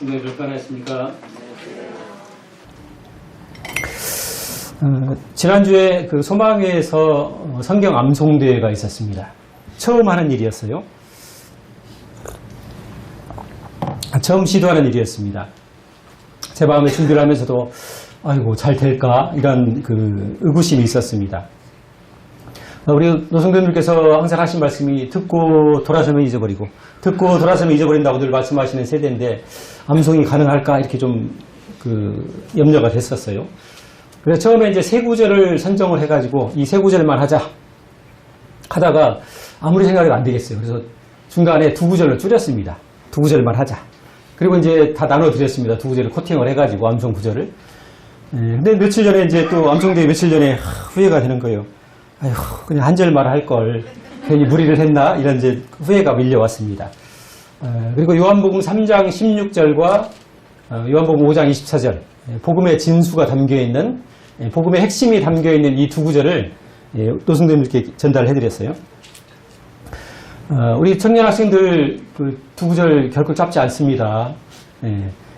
네, 몇 번 했습니까? 지난주에 그 소망회에서 성경 암송대회가 있었습니다. 처음 하는 일이었어요. 처음 시도하는 일이었습니다. 제 마음에 준비를 하면서도 아이고 잘 될까 이런 그 의구심이 있었습니다. 우리 노성교님께서 항상 하신 말씀이 듣고 돌아서면 잊어버리고 듣고 돌아서면 잊어버린다고 늘 말씀하시는 세대인데 암송이 가능할까 이렇게 좀 그 염려가 됐었어요. 그래서 처음에 이제 세 구절을 선정을 해가지고 이 세 구절만 하다가 아무리 생각해도 안 되겠어요. 그래서 중간에 두 구절로 줄였습니다. 두 구절만 하자. 그리고 이제 다 나눠드렸습니다. 두 구절을 코팅을 해가지고 암송 구절을. 근데 며칠 전에 이제 또 암송대회 며칠 전에 후회가 되는 거예요. 아휴, 그냥 한 절만 할 걸 괜히 무리를 했나 이런 이제 후회가 밀려왔습니다. 그리고 요한복음 3장 16절과 요한복음 5장 24절 복음의 진수가 담겨있는 복음의 핵심이 담겨있는 이 두 구절을 노승도님께 전달해드렸어요. 우리 청년 학생들 그 두 구절 결코 짧지 않습니다.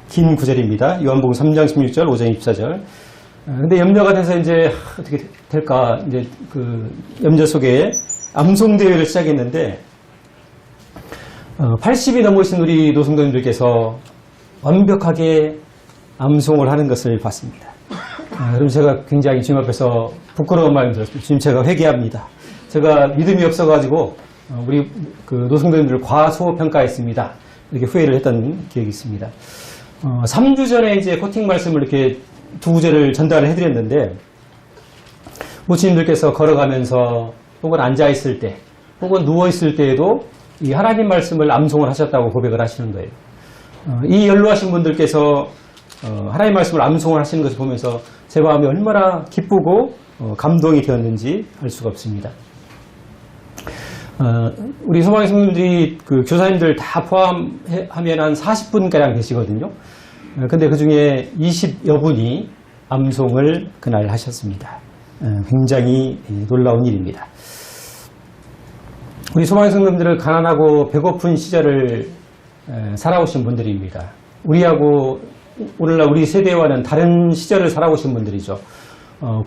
긴 구절입니다. 요한복음 3장 16절, 5장 24절. 근데 염려가 돼서 이제 어떻게 될까 이제 그 염려 속에 암송대회를 시작했는데 80이 넘으신 우리 노승도님들께서 완벽하게 암송을 하는 것을 봤습니다. 그럼 제가 굉장히 주님 앞에서 부끄러운 마음이 들었습니다. 주님, 제가 회개합니다. 제가 믿음이 없어가지고 우리 그 노승도님들을 과소평가했습니다. 이렇게 후회를 했던 기억이 있습니다. 3주 전에 이제 코팅 말씀을 이렇게 두 구절을 전달을 해드렸는데 모친님들께서 걸어가면서 혹은 앉아있을 때 혹은 누워있을 때에도 이 하나님 말씀을 암송을 하셨다고 고백을 하시는 거예요. 이 연로하신 분들께서 하나님 말씀을 암송을 하시는 것을 보면서 제 마음이 얼마나 기쁘고 감동이 되었는지 알 수가 없습니다. 우리 소망의 성도들이 그 교사님들 다 포함하면 한 40분가량 계시거든요. 근데 그 중에 20여 분이 암송을 그날 하셨습니다. 굉장히 놀라운 일입니다. 우리 소망의 성도들은 가난하고 배고픈 시절을 살아오신 분들입니다. 우리하고 오늘날 우리 세대와는 다른 시절을 살아오신 분들이죠.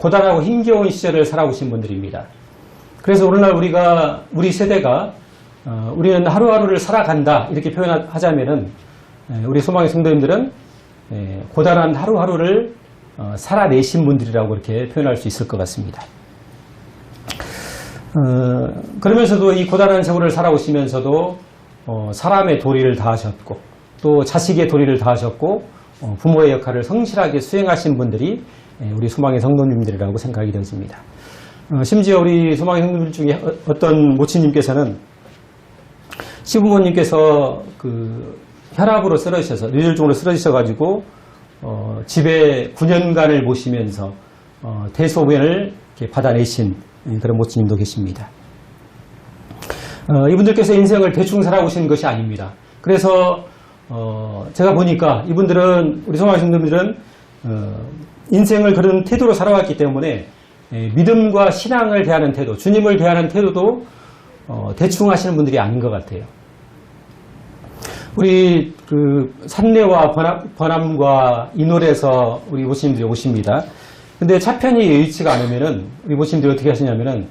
고단하고 힘겨운 시절을 살아오신 분들입니다. 그래서 오늘날 우리 세대가 우리는 하루하루를 살아간다 이렇게 표현하자면은 우리 소망의 성도님들은 고단한 하루하루를 살아내신 분들이라고 이렇게 표현할 수 있을 것 같습니다. 그러면서도 이 고단한 세월을 살아오시면서도 사람의 도리를 다하셨고 또 자식의 도리를 다하셨고 부모의 역할을 성실하게 수행하신 분들이 우리 소망의 성도님들이라고 생각이 되어집니다. 심지어 우리 소망의 성도님들 중에 어떤 모친님께서는 시부모님께서 그 혈압으로 쓰러지셔서 뇌졸중으로 쓰러지셔가지고 집에 9년간을 모시면서 대소변을 이렇게 받아내신 그런 모친님도 계십니다. 이분들께서 인생을 대충 살아오신 것이 아닙니다. 그래서 제가 보니까 이분들은 우리 소망의 성도님들은 인생을 그런 태도로 살아왔기 때문에 믿음과 신앙을 대하는 태도, 주님을 대하는 태도도 대충 하시는 분들이 아닌 것 같아요. 우리 그 산내와 번암과 이놀에서 우리 모친님들이 오십니다. 근데 차편이 여의치가 않으면은 우리 모친님들이 어떻게 하시냐면은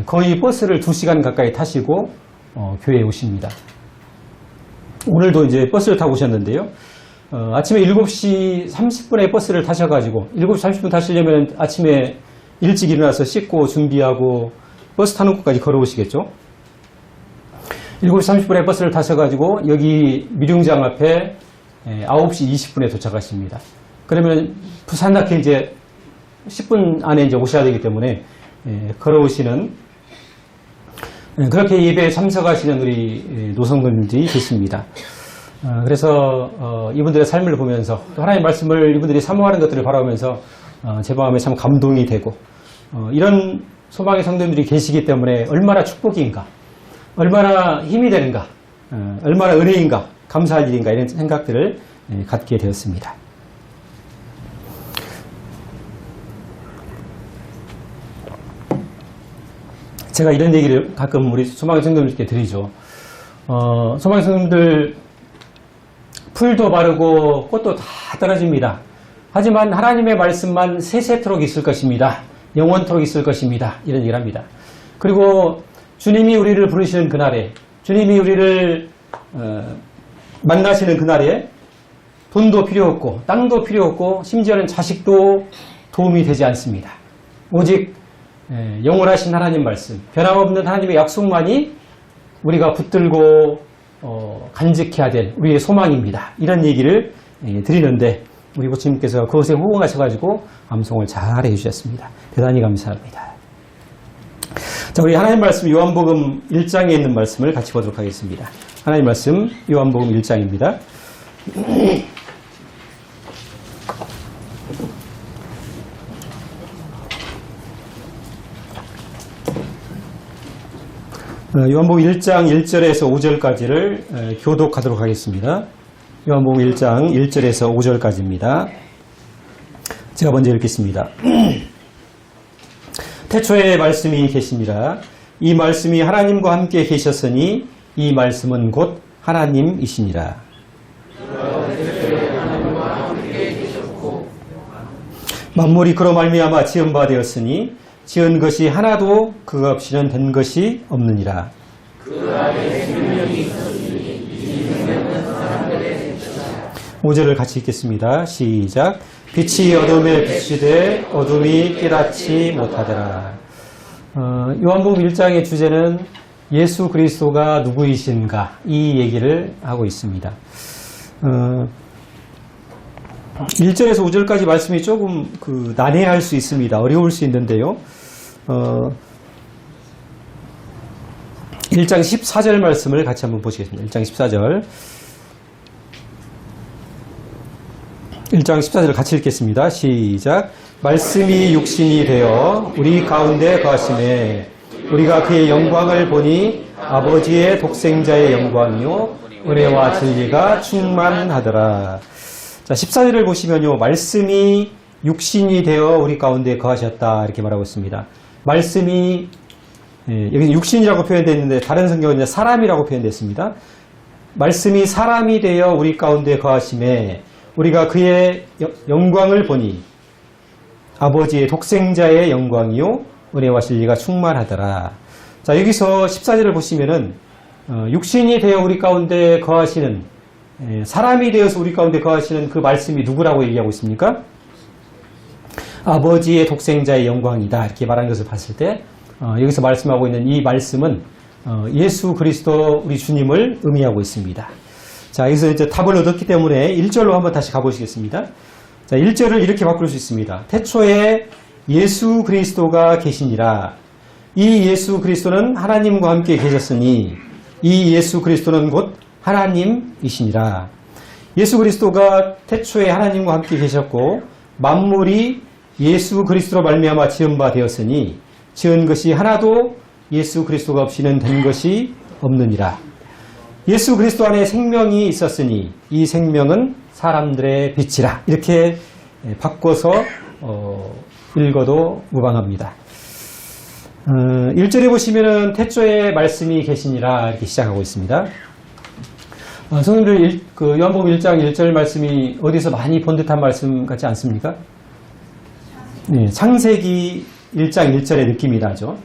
거의 버스를 2시간 가까이 타시고 교회에 오십니다. 오늘도 이제 버스를 타고 오셨는데요. 아침에 7시 30분에 버스를 타셔가지고 7시 30분 타시려면 아침에 일찍 일어나서 씻고 준비하고 버스 타는 곳까지 걸어오시겠죠. 7시 30분에 버스를 타셔가지고 여기 미룡장 앞에 9시 20분에 도착하십니다. 그러면 부산 낙해 이제 10분 안에 이제 오셔야 되기 때문에 걸어오시는 그렇게 예배에 참석하시는 우리 노성도님들이 계십니다. 그래서 이분들의 삶을 보면서 또 하나님의 말씀을 이분들이 사모하는 것들을 바라보면서 제 마음에 참 감동이 되고 이런 소망의 성도님들이 계시기 때문에 얼마나 축복인가, 얼마나 힘이 되는가, 얼마나 은혜인가, 감사할 일인가 이런 생각들을 갖게 되었습니다. 제가 이런 얘기를 가끔 우리 소망의 성도님들께 드리죠. 소망의 성도님들 풀도 바르고 꽃도 다 떨어집니다. 하지만 하나님의 말씀만 세세토록 있을 것입니다. 영원토록 있을 것입니다. 이런 얘기를 합니다. 그리고 주님이 우리를 부르시는 그날에, 주님이 우리를 만나시는 그날에 돈도 필요 없고 땅도 필요 없고 심지어는 자식도 도움이 되지 않습니다. 오직 영원하신 하나님 말씀, 변함없는 하나님의 약속만이 우리가 붙들고 간직해야 될 우리의 소망입니다. 이런 얘기를 드리는데 우리 부처님께서 그것에 호응하셔가지고 암송을 잘 해주셨습니다. 대단히 감사합니다. 자, 우리 하나님 말씀 요한복음 1장에 있는 말씀을 같이 보도록 하겠습니다. 하나님 말씀 요한복음 1장입니다. 요한복음 1장 1절에서 5절까지를 교독하도록 하겠습니다. 요한복음 1장 1절에서 5절까지입니다. 제가 먼저 읽겠습니다. 태초에 말씀이 계시니라. 이 말씀이 하나님과 함께 계셨으니 이 말씀은 곧 하나님이시니라. 만물이 그로 말미암아 지은 바 되었으니 지은 것이 하나도 그가 없이는 된 것이 없느니라. 그 안에 생명이 있었으니 이 생명은 사람들의 빛이라. 5절을 같이 읽겠습니다. 시작. 빛이 어둠에 비추되 어둠이 깨닫지 못하더라. 요한복음 1장의 주제는 예수 그리스도가 누구이신가 이 얘기를 하고 있습니다. 1절에서 5절까지 말씀이 조금 난해할 수 있습니다. 어려울 수 있는데요. 1장 14절 말씀을 같이 한번 보시겠습니다. 1장 14절. 1장 14절을 같이 읽겠습니다. 시작. 말씀이 육신이 되어 우리 가운데 거하심에 우리가 그의 영광을 보니 아버지의 독생자의 영광이요 은혜와 진리가 충만하더라. 자, 14절을 보시면요. 말씀이 육신이 되어 우리 가운데 거하셨다 이렇게 말하고 있습니다. 말씀이 여기는 육신이라고 표현되어 있는데 다른 성경은 사람이라고 표현되어 있습니다. 말씀이 사람이 되어 우리 가운데 거하심에 우리가 그의 영광을 보니 아버지의 독생자의 영광이요 은혜와 진리가 충만하더라. 자, 여기서 14절을 보시면은 육신이 되어 우리 가운데 거하시는 사람이 되어서 우리 가운데 거하시는 그 말씀이 누구라고 얘기하고 있습니까? 아버지의 독생자의 영광이다 이렇게 말하는 것을 봤을 때 여기서 말씀하고 있는 이 말씀은 예수 그리스도 우리 주님을 의미하고 있습니다. 자, 여기서 이제 답을 얻었기 때문에 1절로 한번 다시 가보시겠습니다. 자, 1절을 이렇게 바꿀 수 있습니다. 태초에 예수 그리스도가 계시니라. 이 예수 그리스도는 하나님과 함께 계셨으니 이 예수 그리스도는 곧 하나님이시니라. 예수 그리스도가 태초에 하나님과 함께 계셨고 만물이 예수 그리스도로 말미암아 지은 바 되었으니 지은 것이 하나도 예수 그리스도가 없이는 된 것이 없느니라. 예수 그리스도 안에 생명이 있었으니 이 생명은 사람들의 빛이라. 이렇게 바꿔서 읽어도 무방합니다. 1절에 보시면은 태초에 말씀이 계시니라 이렇게 시작하고 있습니다. 성도님들 요한복음 1장 1절 말씀이 어디서 많이 본 듯한 말씀 같지 않습니까? 네, 창세기 1장 1절의 느낌이 나죠.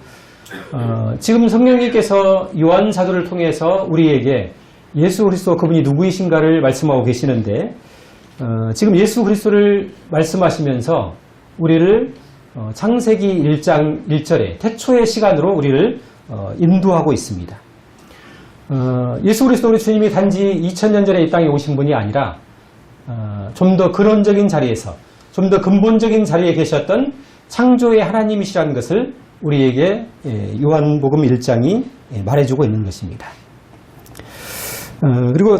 지금 성령님께서 요한 사도를 통해서 우리에게 예수 그리스도 그분이 누구이신가를 말씀하고 계시는데 지금 예수 그리스도를 말씀하시면서 우리를 창세기 1장 1절에 태초의 시간으로 우리를 인도하고 있습니다. 예수 그리스도 우리 주님이 단지 2000년 전에 이 땅에 오신 분이 아니라 좀 더 근원적인 자리에서 좀 더 근본적인 자리에 계셨던 창조의 하나님이시라는 것을 우리에게 요한복음 1장이 말해주고 있는 것입니다. 그리고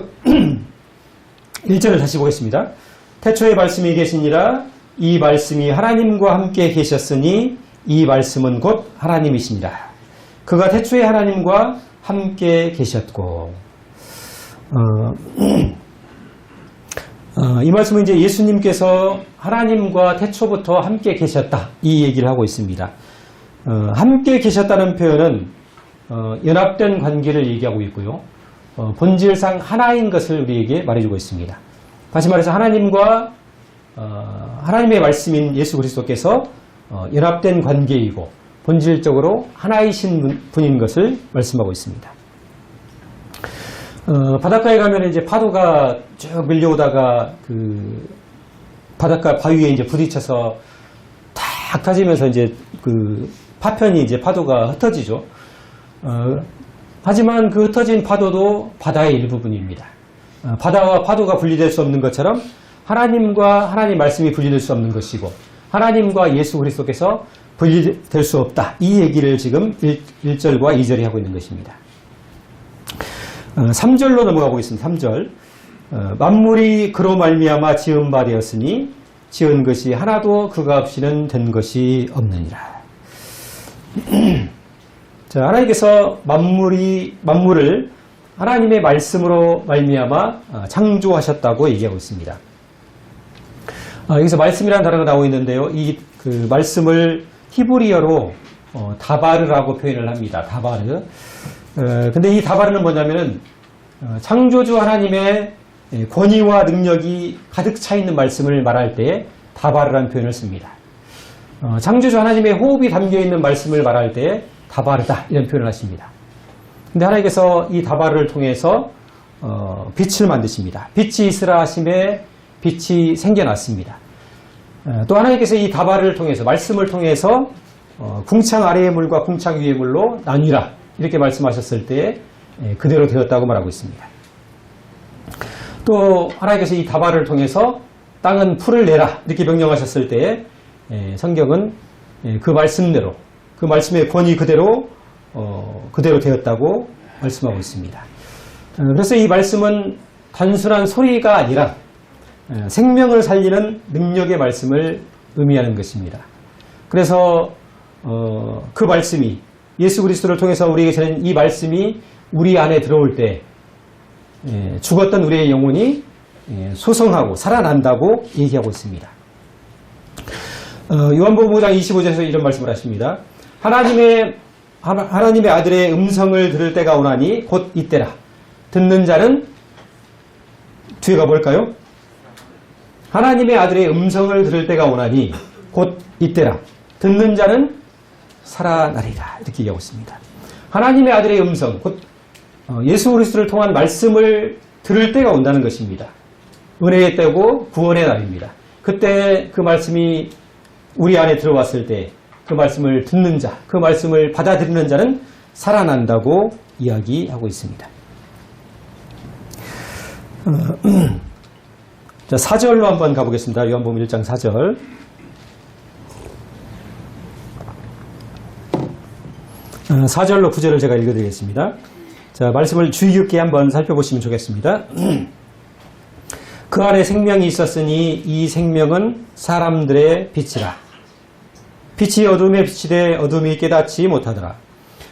1절을 다시 보겠습니다. 태초에 말씀이 계시니라. 이 말씀이 하나님과 함께 계셨으니 이 말씀은 곧 하나님이시니라. 그가 태초에 하나님과 함께 계셨고 이 말씀은 이제 예수님께서 하나님과 태초부터 함께 계셨다 이 얘기를 하고 있습니다. 함께 계셨다는 표현은 연합된 관계를 얘기하고 있고요. 본질상 하나인 것을 우리에게 말해주고 있습니다. 다시 말해서 하나님의 말씀인 예수 그리스도께서 연합된 관계이고 본질적으로 하나이신 분인 것을 말씀하고 있습니다. 바닷가에 가면 이제 파도가 쭉 밀려오다가 그 바닷가 바위에 이제 부딪혀서 탁 터지면서 이제 그 파편이 이제 파도가 흩어지죠. 하지만 그 흩어진 파도도 바다의 일부분입니다. 바다와 파도가 분리될 수 없는 것처럼 하나님과 하나님 말씀이 분리될 수 없는 것이고 하나님과 예수 그리스도께서 분리될 수 없다. 이 얘기를 지금 1절과 2절이 하고 있는 것입니다. 3절로 넘어가 보겠습니다. 3절. 만물이 그로 말미암아 지은 바 되었으니 지은 것이 하나도 그가 없이는 된 것이 없느니라. 자, 하나님께서 만물을 하나님의 말씀으로 말미암아 창조하셨다고 얘기하고 있습니다. 여기서 말씀이라는 단어가 나오고 있는데요. 이 그 말씀을 히브리어로 다바르라고 표현을 합니다. 다바르. 근데 이 다바르는 뭐냐면은 창조주 하나님의 권위와 능력이 가득 차 있는 말씀을 말할 때 다바르라는 표현을 씁니다. 창조주 하나님의 호흡이 담겨 있는 말씀을 말할 때 다바르다 이런 표현을 하십니다. 근데 하나님께서 이 다바르를 통해서 빛을 만드십니다. 빛이 있으라 하심에 빛이 생겨났습니다. 또 하나님께서 이 다바르를 통해서 말씀을 통해서 궁창 아래의 물과 궁창 위의 물로 나뉘라 이렇게 말씀하셨을 때 그대로 되었다고 말하고 있습니다. 또 하나님께서 이 다바르를 통해서 땅은 풀을 내라 이렇게 명령하셨을 때 성경은 그 말씀대로 그 말씀의 권위 그대로 되었다고 말씀하고 있습니다. 그래서 이 말씀은 단순한 소리가 아니라 생명을 살리는 능력의 말씀을 의미하는 것입니다. 그래서 그 말씀이 예수 그리스도를 통해서 우리에게 전한 이 말씀이 우리 안에 들어올 때 죽었던 우리의 영혼이 소성하고 살아난다고 얘기하고 있습니다. 요한복음 5장 25절에서 이런 말씀을 하십니다. 하나님의 아들의 음성을 들을 때가 오나니 곧 이때라. 듣는 자는 뒤에가 뭘까요? 하나님의 아들의 음성을 들을 때가 오나니 곧 이때라. 듣는 자는 살아나리라. 이렇게 얘기하고 있습니다. 하나님의 아들의 음성, 곧 예수 그리스도를 통한 말씀을 들을 때가 온다는 것입니다. 은혜의 때고 구원의 날입니다. 그때 그 말씀이 우리 안에 들어왔을 때 그 말씀을 듣는 자, 그 말씀을 받아들이는 자는 살아난다고 이야기하고 있습니다. 자, 4절로 한번 가보겠습니다. 요한복음 1장 4절. 어, 4절로 9절을 제가 읽어드리겠습니다. 자, 말씀을 주의 깊게 한번 살펴보시면 좋겠습니다. 그 안에 생명이 있었으니 이 생명은 사람들의 빛이라. 빛이 어둠에 비치되 어둠이 깨닫지 못하더라.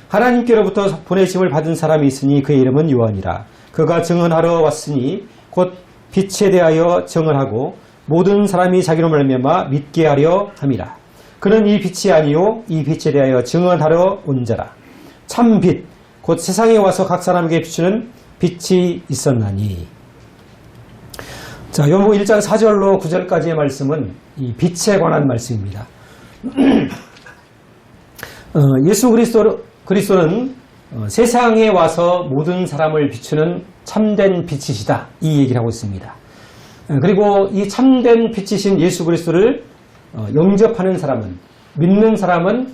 하나님께로부터 보내심을 받은 사람이 있으니 그의 이름은 요한이라. 그가 증언하러 왔으니 곧 빛에 대하여 증언하고 모든 사람이 자기로 말미암아 믿게 하려 함이라. 그는 이 빛이 아니요 이 빛에 대하여 증언하러 온 자라. 참 빛, 곧 세상에 와서 각 사람에게 비추는 빛이 있었나니. 자, 요한복음 1장 4절로 9절까지의 말씀은 이 빛에 관한 말씀입니다. 예수 그리스도는 세상에 와서 모든 사람을 비추는 참된 빛이시다. 이 얘기를 하고 있습니다. 그리고 이 참된 빛이신 예수 그리스도를 영접하는 사람은, 믿는 사람은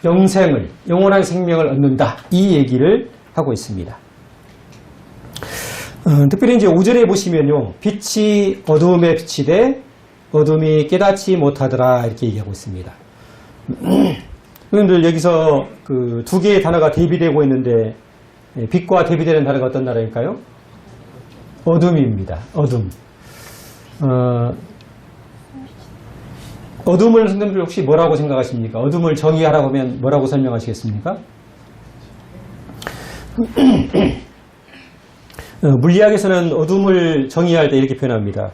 영원한 생명을 얻는다. 이 얘기를 하고 있습니다. 특별히 이제 5절에 보시면요. 빛이 어두움에 비치되 어둠이 깨닫지 못하더라. 이렇게 얘기하고 있습니다. 여러분들 여기서 그 두 개의 단어가 대비되고 있는데 빛과 대비되는 단어가 어떤 단어일까요? 어둠입니다. 어둠. 어둠을 선생님들 혹시 뭐라고 생각하십니까? 어둠을 정의하라고 하면 뭐라고 설명하시겠습니까? 물리학에서는 어둠을 정의할 때 이렇게 표현합니다.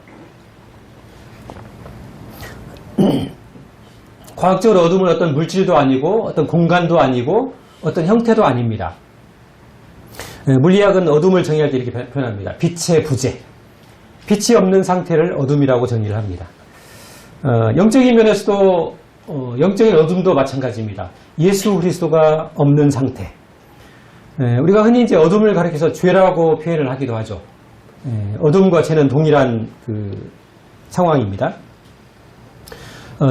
과학적으로 어둠은 어떤 물질도 아니고 어떤 공간도 아니고 어떤 형태도 아닙니다. 물리학은 어둠을 정의할 때 이렇게 표현합니다. 빛의 부재. 빛이 없는 상태를 어둠이라고 정의를 합니다. 영적인 면에서도 영적인 어둠도 마찬가지입니다. 예수 그리스도가 없는 상태. 우리가 흔히 이제 어둠을 가리켜서 죄라고 표현을 하기도 하죠. 어둠과 죄는 동일한 그 상황입니다.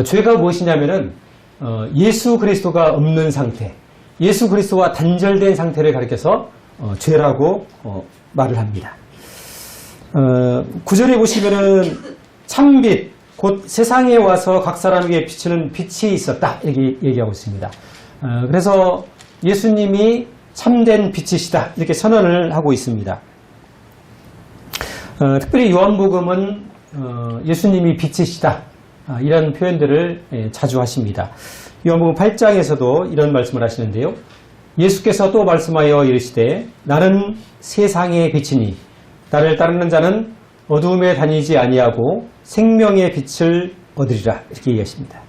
죄가 무엇이냐면은 예수 그리스도가 없는 상태, 예수 그리스도와 단절된 상태를 가리켜서 죄라고 말을 합니다. 9절에 보시면은 참빛 곧 세상에 와서 각 사람에게 비추는 빛이 있었다 이렇게 얘기하고 있습니다. 그래서 예수님이 참된 빛이시다 이렇게 선언을 하고 있습니다. 특별히 요한복음은 예수님이 빛이시다 이런 표현들을 자주 하십니다. 요한복음 8장에서도 이런 말씀을 하시는데요. 예수께서 또 말씀하여 이르시되 나는 세상의 빛이니 나를 따르는 자는 어두움에 다니지 아니하고 생명의 빛을 얻으리라 이렇게 얘기하십니다.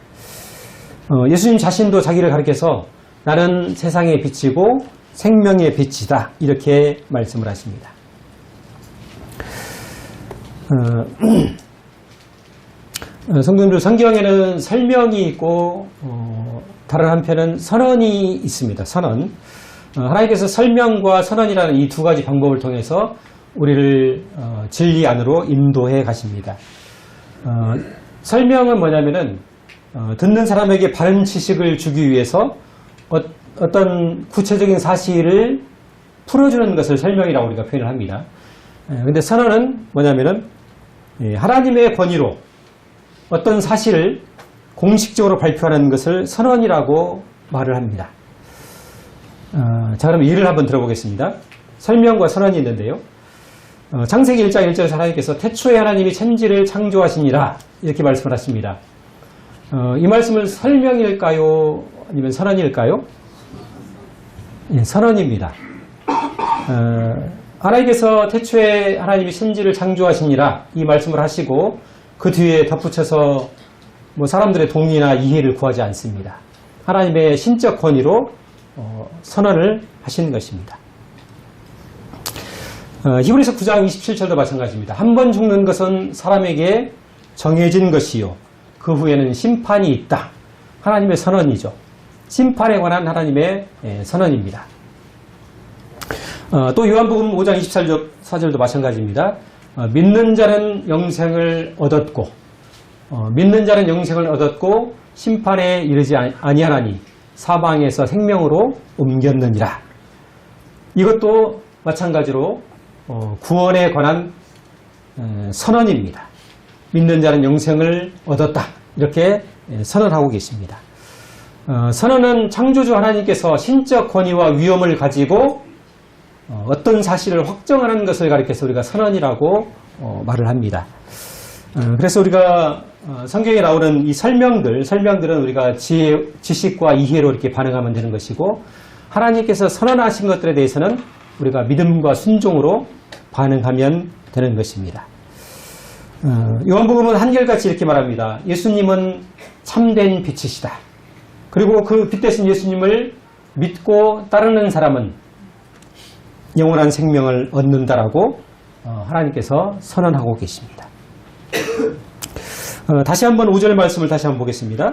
예수님 자신도 자기를 가리켜서 나는 세상의 빛이고 생명의 빛이다 이렇게 말씀을 하십니다. 성도님들 성경에는 설명이 있고 다른 한편은 선언이 있습니다. 선언. 하나님께서 설명과 선언이라는 이 두 가지 방법을 통해서 우리를 진리 안으로 인도해 가십니다. 설명은 뭐냐면은 듣는 사람에게 바른 지식을 주기 위해서 어떤 구체적인 사실을 풀어주는 것을 설명이라고 우리가 표현을 합니다. 근데 선언은 뭐냐면은 하나님의 권위로 어떤 사실을 공식적으로 발표하는 것을 선언이라고 말을 합니다. 자, 그럼 예를 한번 들어보겠습니다. 설명과 선언이 있는데요. 창세기 1장 1절에서 하나님께서 태초에 하나님이 천지를 창조하시니라 이렇게 말씀을 하십니다. 이 말씀을 설명일까요? 아니면 선언일까요? 예, 선언입니다. 하나님께서 태초에 하나님이 천지를 창조하시니라 이 말씀을 하시고 그 뒤에 덧붙여서 뭐 사람들의 동의나 이해를 구하지 않습니다. 하나님의 신적 권위로 선언을 하시는 것입니다. 히브리서 9장 27절도 마찬가지입니다. 한 번 죽는 것은 사람에게 정해진 것이요 그 후에는 심판이 있다. 하나님의 선언이죠. 심판에 관한 하나님의 선언입니다. 또 요한복음 5장 24절도 마찬가지입니다. 믿는 자는 영생을 얻었고 믿는 자는 영생을 얻었고 심판에 이르지 아니하나니 사방에서 생명으로 옮겼느니라. 이것도 마찬가지로 구원에 관한 선언입니다. 믿는 자는 영생을 얻었다. 이렇게 선언하고 계십니다. 선언은 창조주 하나님께서 신적 권위와 위엄을 가지고 어떤 사실을 확정하는 것을 가리켜서 우리가 선언이라고 말을 합니다. 그래서 우리가 성경에 나오는 이 설명들은 우리가 지식과 이해로 이렇게 반응하면 되는 것이고 하나님께서 선언하신 것들에 대해서는 우리가 믿음과 순종으로 반응하면 되는 것입니다. 요한복음은 한결같이 이렇게 말합니다. 예수님은 참된 빛이시다. 그리고 그 빛 대신 예수님을 믿고 따르는 사람은 영원한 생명을 얻는다라고 하나님께서 선언하고 계십니다. 다시 한번 5절 말씀을 다시 한번 보겠습니다.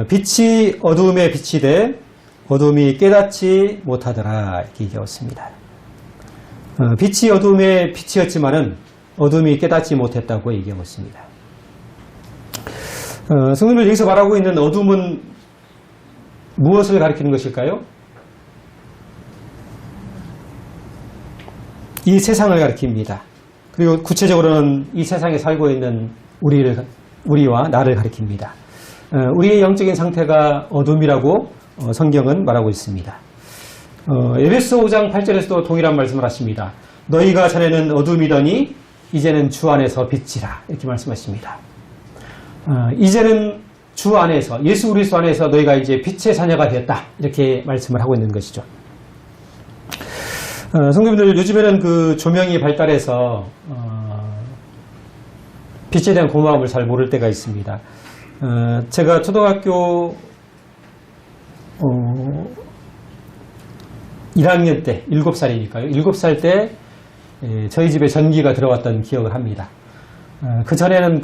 빛이 어두움에 빛이 돼 어둠이 깨닫지 못하더라 이렇게 얘기했습니다. 빛이 어둠의 빛이었지만은 어둠이 깨닫지 못했다고 얘기하고 있습니다. 성도님들 여기서 말하고 있는 어둠은 무엇을 가리키는 것일까요? 이 세상을 가리킵니다. 그리고 구체적으로는 이 세상에 살고 있는 우리와 나를 가리킵니다. 우리의 영적인 상태가 어둠이라고 성경은 말하고 있습니다. 에베소 5장 8절에서도 동일한 말씀을 하십니다. 너희가 전에는 어둠이더니 이제는 주 안에서 빛이라 이렇게 말씀하십니다. 이제는 주 안에서 예수 그리스도 안에서 너희가 이제 빛의 자녀가 되었다 이렇게 말씀을 하고 있는 것이죠. 성도님들 요즘에는 그 조명이 발달해서 빛에 대한 고마움을 잘 모를 때가 있습니다. 제가 초등학교 1학년 때, 7살이니까요. 7살 때 저희 집에 전기가 들어왔던 기억을 합니다. 그 전에는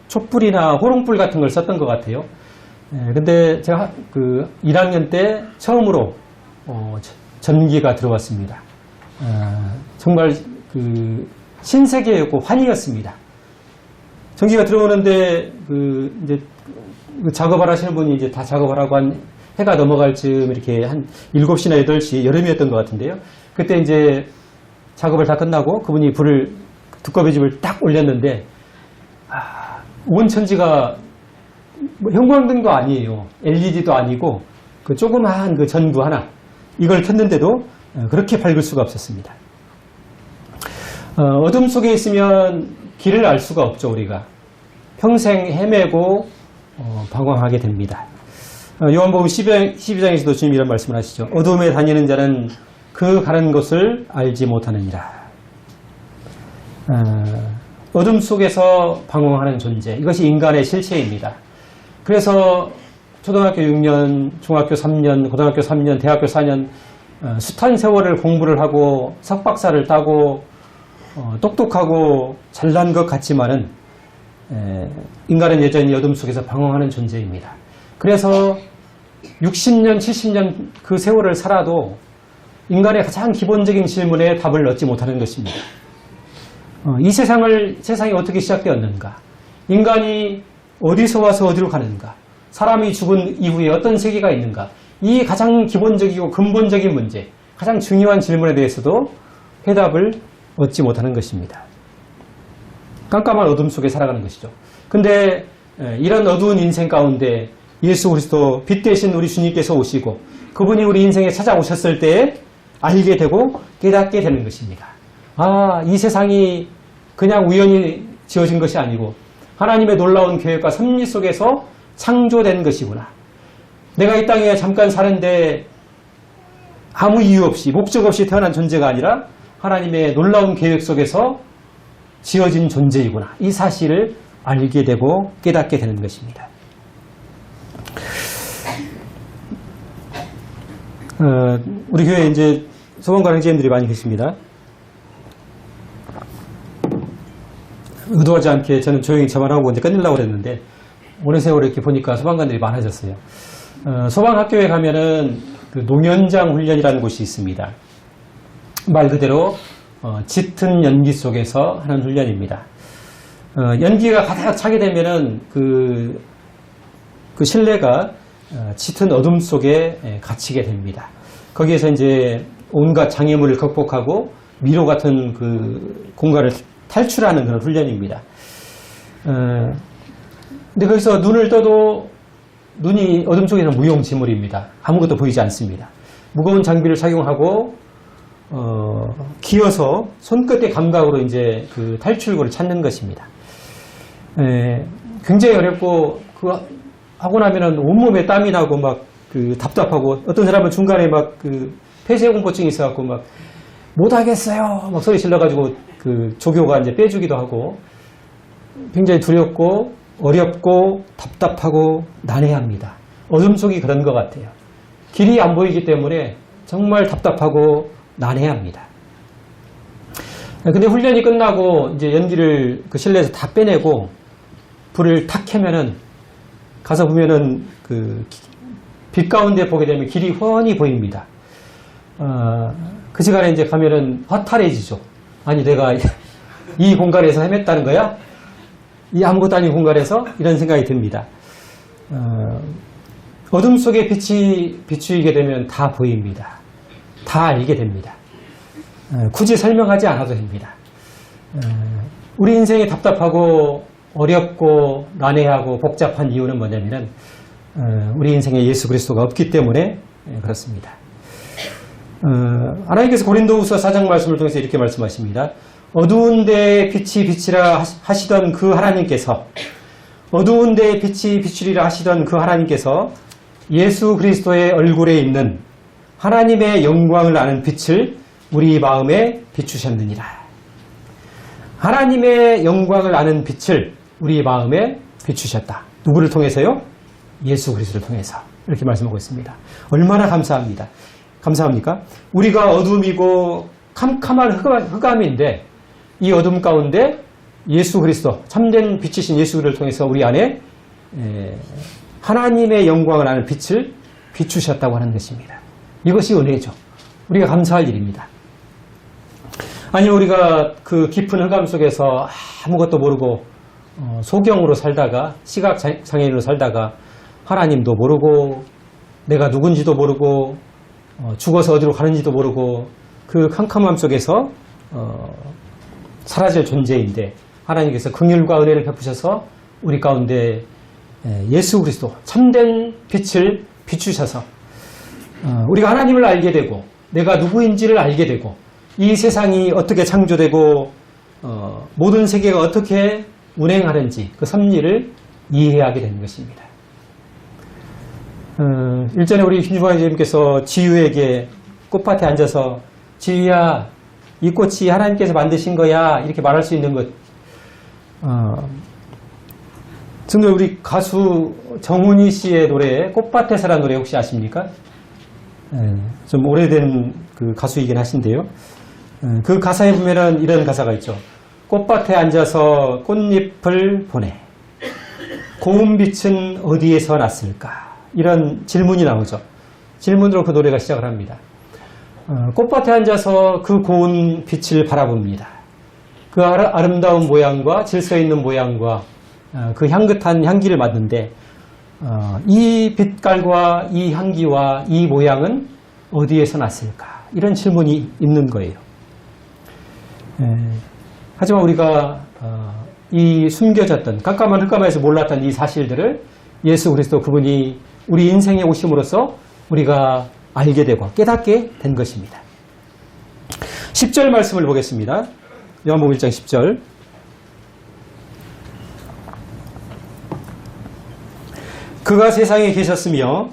촛불이나 호롱불 같은 걸 썼던 것 같아요. 근데 제가 1학년 때 처음으로 전기가 들어왔습니다. 정말 신세계였고 환희였습니다. 전기가 들어오는데 이제 작업을 하시는 분이 이제 다 작업을 하고 해가 넘어갈 즈음 이렇게 한 7시나 8시 여름이었던 것 같은데요. 그때 이제 작업을 다 끝나고 그분이 두꺼비 집을 딱 올렸는데 온 천지가 형광등도 아니에요. LED도 아니고 조그마한 전구 하나 이걸 켰는데도 그렇게 밝을 수가 없었습니다. 어둠 속에 있으면 길을 알 수가 없죠. 우리가 평생 헤매고 방황하게 됩니다. 요한복음 12장에서도 주님 이런 말씀을 하시죠. 어둠에 다니는 자는 그 가는 곳을 알지 못하느니라. 어둠 속에서 방황하는 존재, 이것이 인간의 실체입니다. 그래서 초등학교 6년, 중학교 3년, 고등학교 3년, 대학교 4년 숱한 세월을 공부를 하고 석박사를 따고 똑똑하고 잘난 것 같지만은 인간은 여전히 어둠 속에서 방황하는 존재입니다. 그래서 60년, 70년 그 세월을 살아도 인간의 가장 기본적인 질문에 답을 얻지 못하는 것입니다. 이 세상이 어떻게 시작되었는가? 인간이 어디서 와서 어디로 가는가? 사람이 죽은 이후에 어떤 세계가 있는가? 이 가장 기본적이고 근본적인 문제, 가장 중요한 질문에 대해서도 해답을 얻지 못하는 것입니다. 깜깜한 어둠 속에 살아가는 것이죠. 근데 이런 어두운 인생 가운데 예수 그리스도 빛 대신 우리 주님께서 오시고 그분이 우리 인생에 찾아오셨을 때에 알게 되고 깨닫게 되는 것입니다. 이 세상이 그냥 우연히 지어진 것이 아니고 하나님의 놀라운 계획과 섭리 속에서 창조된 것이구나. 내가 이 땅에 잠깐 사는데 아무 이유 없이 목적 없이 태어난 존재가 아니라 하나님의 놀라운 계획 속에서 지어진 존재이구나. 이 사실을 알게 되고 깨닫게 되는 것입니다. 우리 교회에 이제 소방관 형제님들이 많이 계십니다. 의도하지 않게 저는 조용히 저만 하고 이제 끝내려고 그랬는데 오랜 세월 이렇게 보니까 소방관들이 많아졌어요. 소방학교에 가면은 농연장 훈련이라는 곳이 있습니다. 말 그대로 짙은 연기 속에서 하는 훈련입니다. 연기가 가득 차게 되면은 그 실내가 짙은 어둠 속에 갇히게 됩니다. 거기에서 이제 온갖 장애물을 극복하고 미로 같은 공간을 탈출하는 그런 훈련입니다. 근데 거기서 눈을 떠도 눈이 어둠 속에는 무용지물입니다. 아무것도 보이지 않습니다. 무거운 장비를 착용하고 기어서 손끝의 감각으로 이제 탈출구를 찾는 것입니다. 굉장히 어렵고 하고 나면은 온몸에 땀이 나고 막 답답하고 어떤 사람은 중간에 막 폐쇄공포증이 있어갖고 막 못하겠어요 막 소리 질러가지고 조교가 이제 빼주기도 하고 굉장히 두렵고 어렵고 답답하고 난해합니다. 어둠 속이 그런 것 같아요. 길이 안 보이기 때문에 정말 답답하고 난해합니다. 근데 훈련이 끝나고 이제 연기를 실내에서 다 빼내고 불을 탁 켜면은 가서 보면은 빛 가운데 보게 되면 길이 훤히 보입니다. 그 시간에 이제 가면은 허탈해지죠. 아니 내가 이 공간에서 헤맸다는 거야? 이 아무것도 아닌 공간에서? 이런 생각이 듭니다. 어둠 속에 빛이 비추이게 되면 다 보입니다. 다 알게 됩니다. 굳이 설명하지 않아도 됩니다. 우리 인생이 답답하고 어렵고 난해하고 복잡한 이유는 뭐냐면은 우리 인생에 예수 그리스도가 없기 때문에 그렇습니다. 하나님께서 고린도후서 4장 말씀을 통해서 이렇게 말씀하십니다. 어두운 데에 빛이 비치라 하시던 그 하나님께서 어두운 데에 빛이 비추리라 하시던 그 하나님께서 예수 그리스도의 얼굴에 있는 하나님의 영광을 아는 빛을 우리 마음에 비추셨느니라. 하나님의 영광을 아는 빛을 우리 마음에 비추셨다. 누구를 통해서요? 예수 그리스도를 통해서. 이렇게 말씀하고 있습니다. 얼마나 감사합니다. 감사합니까? 우리가 어둠이고 캄캄한 흑암인데 이 어둠 가운데 예수 그리스도, 참된 빛이신 예수 그리스도를 통해서 우리 안에 하나님의 영광을 아는 빛을 비추셨다고 하는 것입니다. 이것이 은혜죠. 우리가 감사할 일입니다. 아니면 우리가 그 깊은 흑암 속에서 아무것도 모르고 소경으로 살다가, 시각장애인으로 살다가 하나님도 모르고 내가 누군지도 모르고 죽어서 어디로 가는지도 모르고 그 캄캄함 속에서 사라질 존재인데 하나님께서 긍휼과 은혜를 베푸셔서 우리 가운데 예수 그리스도 참된 빛을 비추셔서 우리가 하나님을 알게 되고 내가 누구인지를 알게 되고 이 세상이 어떻게 창조되고 모든 세계가 어떻게 운행하는지 그 섭리를 이해하게 되는 것입니다. 일전에 우리 김주광 선생님께서 지유에게 꽃밭에 앉아서 지유야, 이 꽃이 하나님께서 만드신 거야 이렇게 말할 수 있는 것. 정말 우리 가수 정훈이 씨의 노래 꽃밭에서라는 노래 혹시 아십니까? 좀 오래된 그 가수이긴 하신데요. 그 가사에 보면은 이런 가사가 있죠. 꽃밭에 앉아서 꽃잎을 보내. 고운 빛은 어디에서 났을까? 이런 질문이 나오죠. 질문으로 그 노래가 시작을 합니다. 꽃밭에 앉아서 그 고운 빛을 바라봅니다. 그 아름다운 모양과 질서 있는 모양과 그 향긋한 향기를 맡는데 이 빛깔과 이 향기와 이 모양은 어디에서 났을까? 이런 질문이 있는 거예요. 하지만 우리가 이 숨겨졌던 깜깜한 흑암에서 몰랐던 이 사실들을 예수 그리스도 그분이 우리 인생에 오심으로써 우리가 알게 되고 깨닫게 된 것입니다. 10절 말씀을 보겠습니다. 요한복음 1장 10절. 그가 세상에 계셨으며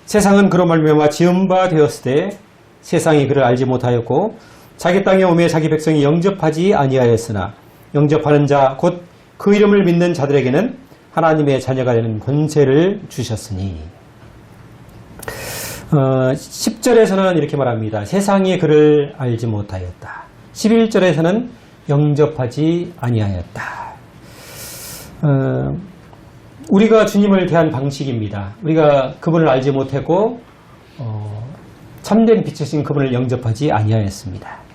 세상은 그로 말미암아 지은 바 되었을 때 세상이 그를 알지 못하였고 자기 땅에 오매 자기 백성이 영접하지 아니하였으나 영접하는 자 곧 그 이름을 믿는 자들에게는 하나님의 자녀가 되는 권세를 주셨으니 10절에서는 이렇게 말합니다. 세상이 그를 알지 못하였다. 11절에서는 영접하지 아니하였다. 우리가 주님을 대한 방식입니다. 우리가 그분을 알지 못하고 참된 빛이신 그분을 영접하지 아니하였습니다.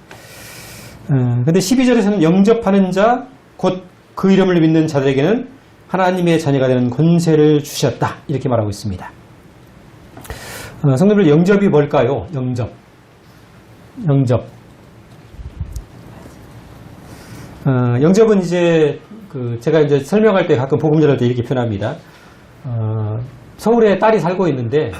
근데 12절에서는 영접하는 자 곧 그 이름을 믿는 자들에게는 하나님의 자녀가 되는 권세를 주셨다. 이렇게 말하고 있습니다. 성도들, 영접이 뭘까요? 영접. 영접은 이제 제가 이제 설명할 때 가끔 복음 전할 때 이렇게 표현합니다. 서울에 딸이 살고 있는데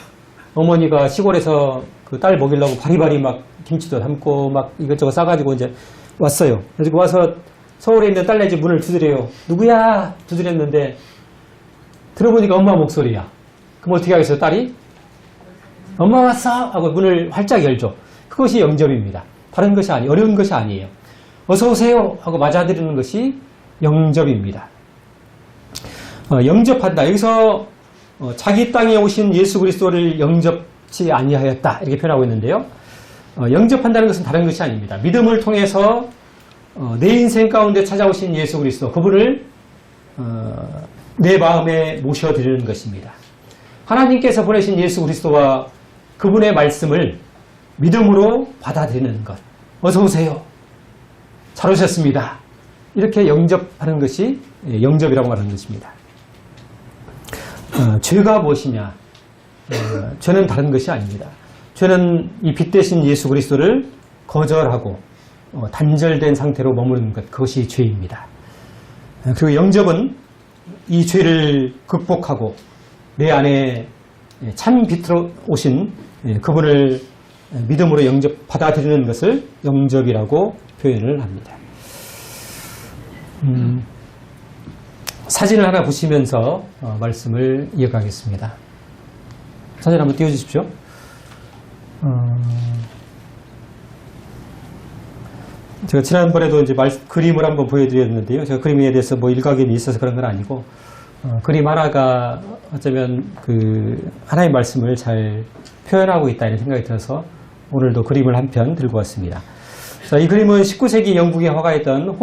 어머니가 시골에서 그 딸 먹이려고 바리바리 막 김치도 담고 막 이것저것 싸가지고 이제 왔어요. 그래서 와서 서울에 있는 딸네 집 문을 두드려요. 누구야? 두드렸는데 들어보니까 엄마 목소리야. 그럼 어떻게 하겠어요? 딸이? 엄마 왔어! 하고 문을 활짝 열죠. 그것이 영접입니다. 다른 것이 아니에요. 어려운 것이 아니에요. 어서 오세요! 하고 맞아들이는 것이 영접입니다. 영접한다. 여기서 자기 땅에 오신 예수 그리스도를 영접치 아니하였다. 이렇게 표현하고 있는데요. 영접한다는 것은 다른 것이 아닙니다. 믿음을 통해서 내 인생 가운데 찾아오신 예수 그리스도, 그분을 내 마음에 모셔드리는 것입니다. 하나님께서 보내신 예수 그리스도와 그분의 말씀을 믿음으로 받아들이는 것. 어서 오세요. 잘 오셨습니다. 이렇게 영접하는 것이 영접이라고 말하는 것입니다. 죄가 무엇이냐? 죄는 다른 것이 아닙니다. 죄는 이 빛 대신 예수 그리스도를 거절하고 단절된 상태로 머무르는 것, 그것이 죄입니다. 그리고 영접은 이 죄를 극복하고 내 안에 참 빛으로 오신 그분을 믿음으로 받아들이는 것을 영접이라고 표현을 합니다. 사진을 하나 보시면서 말씀을 이어가겠습니다. 사진 한번 띄워주십시오. 제가 지난번에도 이제 그림을 한번 보여드렸는데요. 제가 그림에 대해서 뭐 일각이 있어서 그런 건 아니고, 그림 하나가 어쩌면 하나의 말씀을 잘 표현하고 있다 이런 생각이 들어서 오늘도 그림을 한 편 들고 왔습니다. 자, 이 그림은 19세기 영국에 화가했던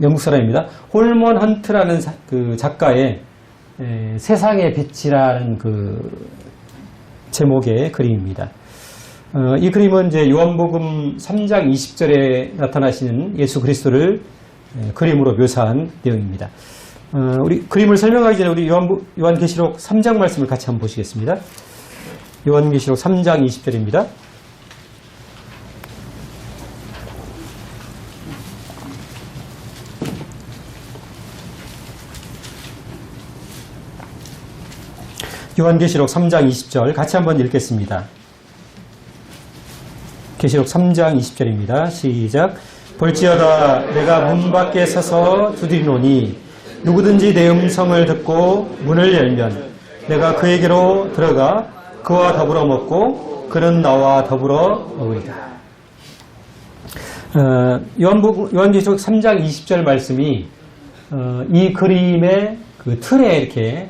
영국 사람입니다. 홀먼 헌트라는 작가의 세상의 빛이라는 제목의 그림입니다. 이 그림은 이제 요한복음 3장 20절에 나타나시는 예수 그리스도를 그림으로 묘사한 내용입니다. 우리 그림을 설명하기 전에 우리 요한계시록 3장 말씀을 같이 한번 보시겠습니다. 요한계시록 3장 20절입니다. 요한계시록 3장 20절 같이 한번 읽겠습니다. 계시록 3장 20절입니다. 시작. 볼지어다 내가 문 밖에 서서 두드리노니 누구든지 내 음성을 듣고 문을 열면 내가 그에게로 들어가 그와 더불어 먹고 그는 나와 더불어 먹으리라. 요한계시록 3장 20절 말씀이 이 그림의 틀에 이렇게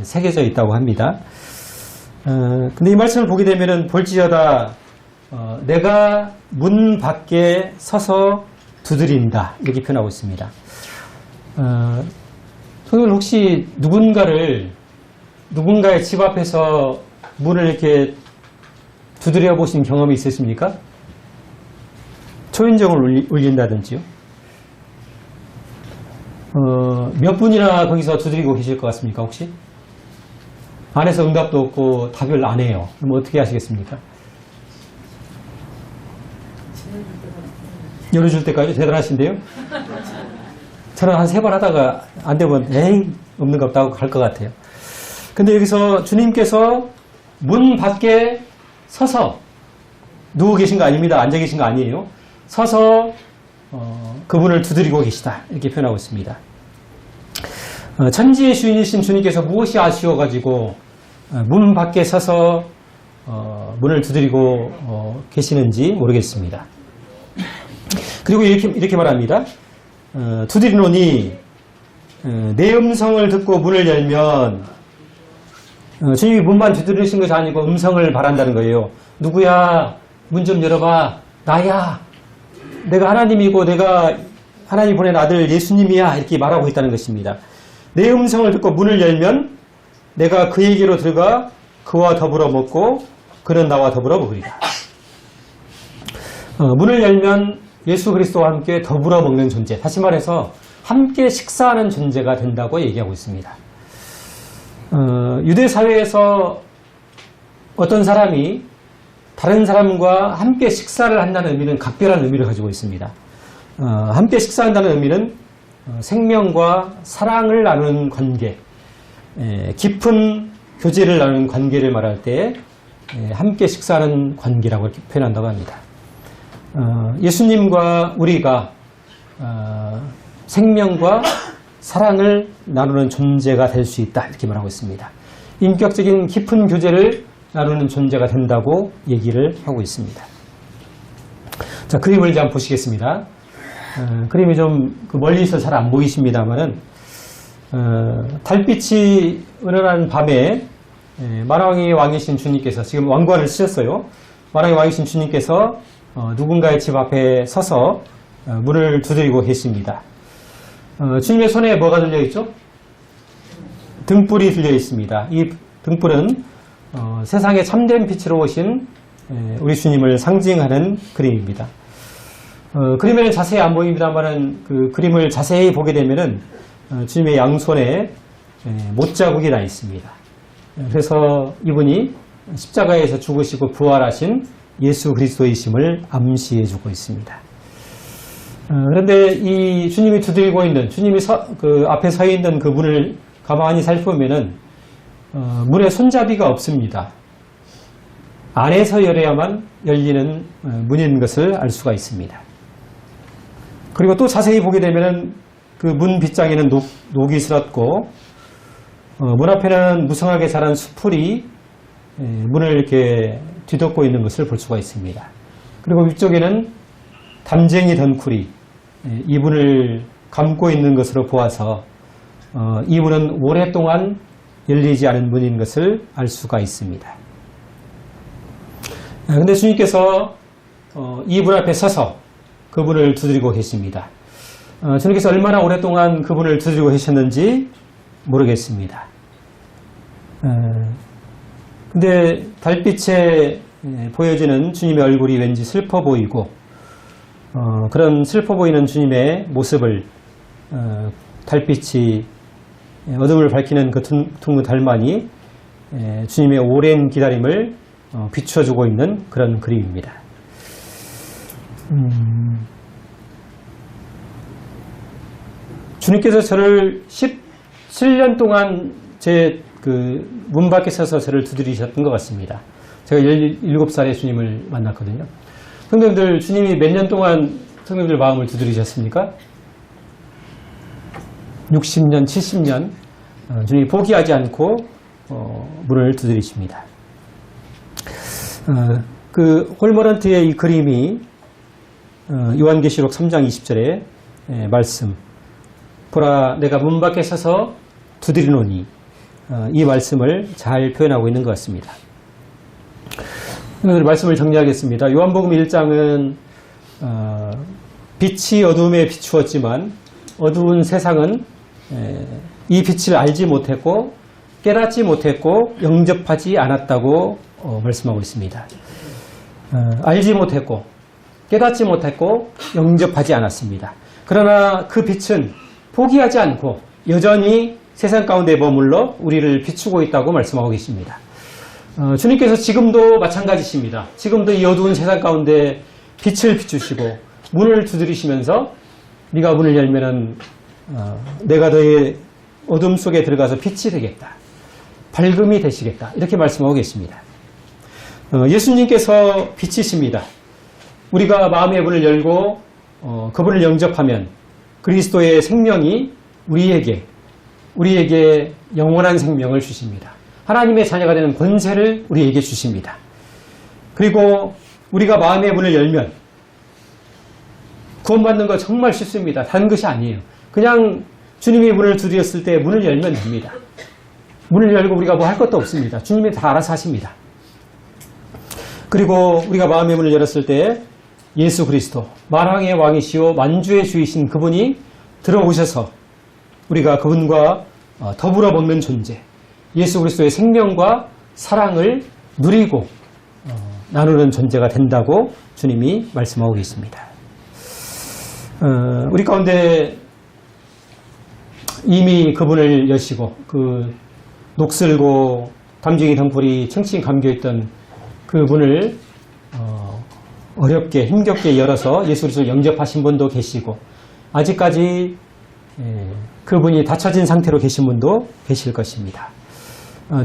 새겨져 있다고 합니다. 근데 이 말씀을 보게 되면은 볼지어다 내가 문 밖에 서서 두드린다 이렇게 표현하고 있습니다. 성도들 혹시 누군가의 집 앞에서 문을 이렇게 두드려 보신 경험이 있으십니까? 초인종을 울린다든지요. 몇 분이나 거기서 두드리고 계실 것 같습니까 혹시? 안에서 응답도 없고 답을 안 해요. 그럼 어떻게 하시겠습니까? 열어줄 때까지 대단하신데요? 저는 한 3번 하다가 안 되면 에이 없는 것 없다고 갈 것 같아요. 근데 여기서 주님께서 문 밖에 서서 누워 계신 거 아닙니다. 앉아 계신 거 아니에요. 서서 그분을 두드리고 계시다 이렇게 표현하고 있습니다. 천지의 주인이신 주님께서 무엇이 아쉬워가지고 문 밖에 서서 문을 두드리고 계시는지 모르겠습니다. 그리고 이렇게 말합니다. 두드리노니 내 음성을 듣고 문을 열면 주님이 문만 두드리신 것이 아니고 음성을 바란다는 거예요. 누구야? 문 좀 열어봐. 나야. 내가 하나님이고 내가 하나님 보낸 아들 예수님이야. 이렇게 말하고 있다는 것입니다. 내 음성을 듣고 문을 열면 내가 그에게로 들어가 그와 더불어 먹고 그는 나와 더불어 먹으리라. 문을 열면 예수 그리스도와 함께 더불어 먹는 존재, 다시 말해서 함께 식사하는 존재가 된다고 얘기하고 있습니다. 유대 사회에서 어떤 사람이 다른 사람과 함께 식사를 한다는 의미는 각별한 의미를 가지고 있습니다. 함께 식사한다는 의미는 생명과 사랑을 나누는 관계, 깊은 교제를 나누는 관계를 말할 때 함께 식사하는 관계라고 이렇게 표현한다고 합니다. 예수님과 우리가 생명과 사랑을 나누는 존재가 될 수 있다 이렇게 말하고 있습니다. 인격적인 깊은 교제를 나누는 존재가 된다고 얘기를 하고 있습니다. 자, 그림을 이제 한번 보시겠습니다. 그림이 좀 멀리서 잘 안 보이십니다만은 달빛이 은은한 밤에 만왕의 왕이신 주님께서 지금 왕관을 쓰셨어요. 만왕의 왕이신 주님께서 누군가의 집 앞에 서서 문을 두드리고 계십니다. 주님의 손에 뭐가 들려 있죠? 등불이 들려 있습니다. 이 등불은 세상에 참된 빛으로 오신 우리 주님을 상징하는 그림입니다. 그림에는 자세히 안 보입니다만은 그 그림을 자세히 보게 되면은 주님의 양손에 못자국이 나 있습니다. 그래서 이분이 십자가에서 죽으시고 부활하신 예수 그리스도이심을 암시해주고 있습니다. 그런데 이 주님이 두드리고 있는, 주님이 그 앞에 서 있는 그 문을 가만히 살펴보면은 문에 손잡이가 없습니다. 안에서 열어야만 열리는 문인 것을 알 수가 있습니다. 그리고 또 자세히 보게 되면은 그 문 빗장에는 녹이 슬었고 문 앞에는 무성하게 자란 수풀이 문을 이렇게 뒤덮고 있는 것을 볼 수가 있습니다. 그리고 위쪽에는 담쟁이 덩쿨이 이 문을 감고 있는 것으로 보아서 이 문은 오랫동안 열리지 않은 문인 것을 알 수가 있습니다. 그런데 주님께서 이 문 앞에 서서 그분을 두드리고 계십니다. 주님께서 얼마나 오랫동안 그분을 두드리고 계셨는지 모르겠습니다. 근데 달빛에 보여지는 주님의 얼굴이 왠지 슬퍼 보이고 그런 슬퍼 보이는 주님의 모습을 달빛이 어둠을 밝히는 그 둥근 달만이 주님의 오랜 기다림을 비춰주고 있는 그런 그림입니다. 주님께서 저를 17년 동안 제 그 문 밖에 서서 저를 두드리셨던 것 같습니다. 제가 17살에 주님을 만났거든요. 성도님들, 주님이 몇 년 동안 성도님들 마음을 두드리셨습니까? 60년, 70년 주님이 포기하지 않고 문을 두드리십니다. 그 홀모런트의 이 그림이 요한계시록 3장 20절의 말씀, 보라 내가 문 밖에 서서 두드리노니, 이 말씀을 잘 표현하고 있는 것 같습니다. 말씀을 정리하겠습니다. 요한복음 1장은 빛이 어둠에 비추었지만 어두운 세상은 이 빛을 알지 못했고 깨닫지 못했고 영접하지 않았다고 말씀하고 있습니다. 알지 못했고 깨닫지 못했고 영접하지 않았습니다. 그러나 그 빛은 포기하지 않고 여전히 세상 가운데 머물러 우리를 비추고 있다고 말씀하고 계십니다. 주님께서 지금도 마찬가지십니다. 지금도 이 어두운 세상 가운데 빛을 비추시고 문을 두드리시면서 네가 문을 열면은 내가 너의 어둠 속에 들어가서 빛이 되겠다. 밝음이 되시겠다. 이렇게 말씀하고 계십니다. 예수님께서 빛이십니다. 우리가 마음의 문을 열고 그분을 영접하면 그리스도의 생명이 우리에게 영원한 생명을 주십니다. 하나님의 자녀가 되는 권세를 우리에게 주십니다. 그리고 우리가 마음의 문을 열면 구원받는 거 정말 쉽습니다. 다른 것이 아니에요. 그냥 주님이 문을 두드렸을 때 문을 열면 됩니다. 문을 열고 우리가 뭐 할 것도 없습니다. 주님이 다 알아서 하십니다. 그리고 우리가 마음의 문을 열었을 때 예수 그리스도, 만왕의 왕이시오 만주의 주이신 그분이 들어오셔서 우리가 그분과 더불어 먹는 존재, 예수 그리스도의 생명과 사랑을 누리고 나누는 존재가 된다고 주님이 말씀하고 계십니다. 우리 가운데 이미 그분을 여시고 그 녹슬고 담쟁이 덩굴이 층층 감겨있던 그 문을 어렵게 힘겹게 열어서 예수 그리스도를 영접하신 분도 계시고 아직까지 그분이 닫혀진 상태로 계신 분도 계실 것입니다.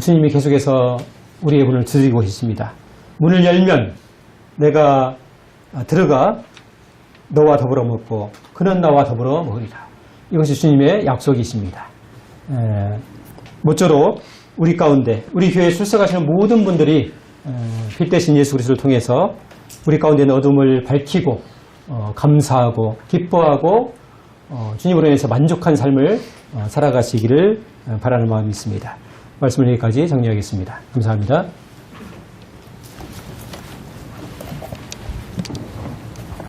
주님이 계속해서 우리의 문을 두드리고 계십니다. 문을 열면 내가 들어가 너와 더불어 먹고 그는 나와 더불어 먹으리라. 이것이 주님의 약속이십니다. 모쪼록 우리 가운데 우리 교회에 출석하시는 모든 분들이 빛 대신 예수 그리스도를 통해서 우리 가운데 있는 어둠을 밝히고 감사하고 기뻐하고 주님으로 인해서 만족한 삶을 살아가시기를 바라는 마음이 있습니다. 말씀을 여기까지 정리하겠습니다. 감사합니다.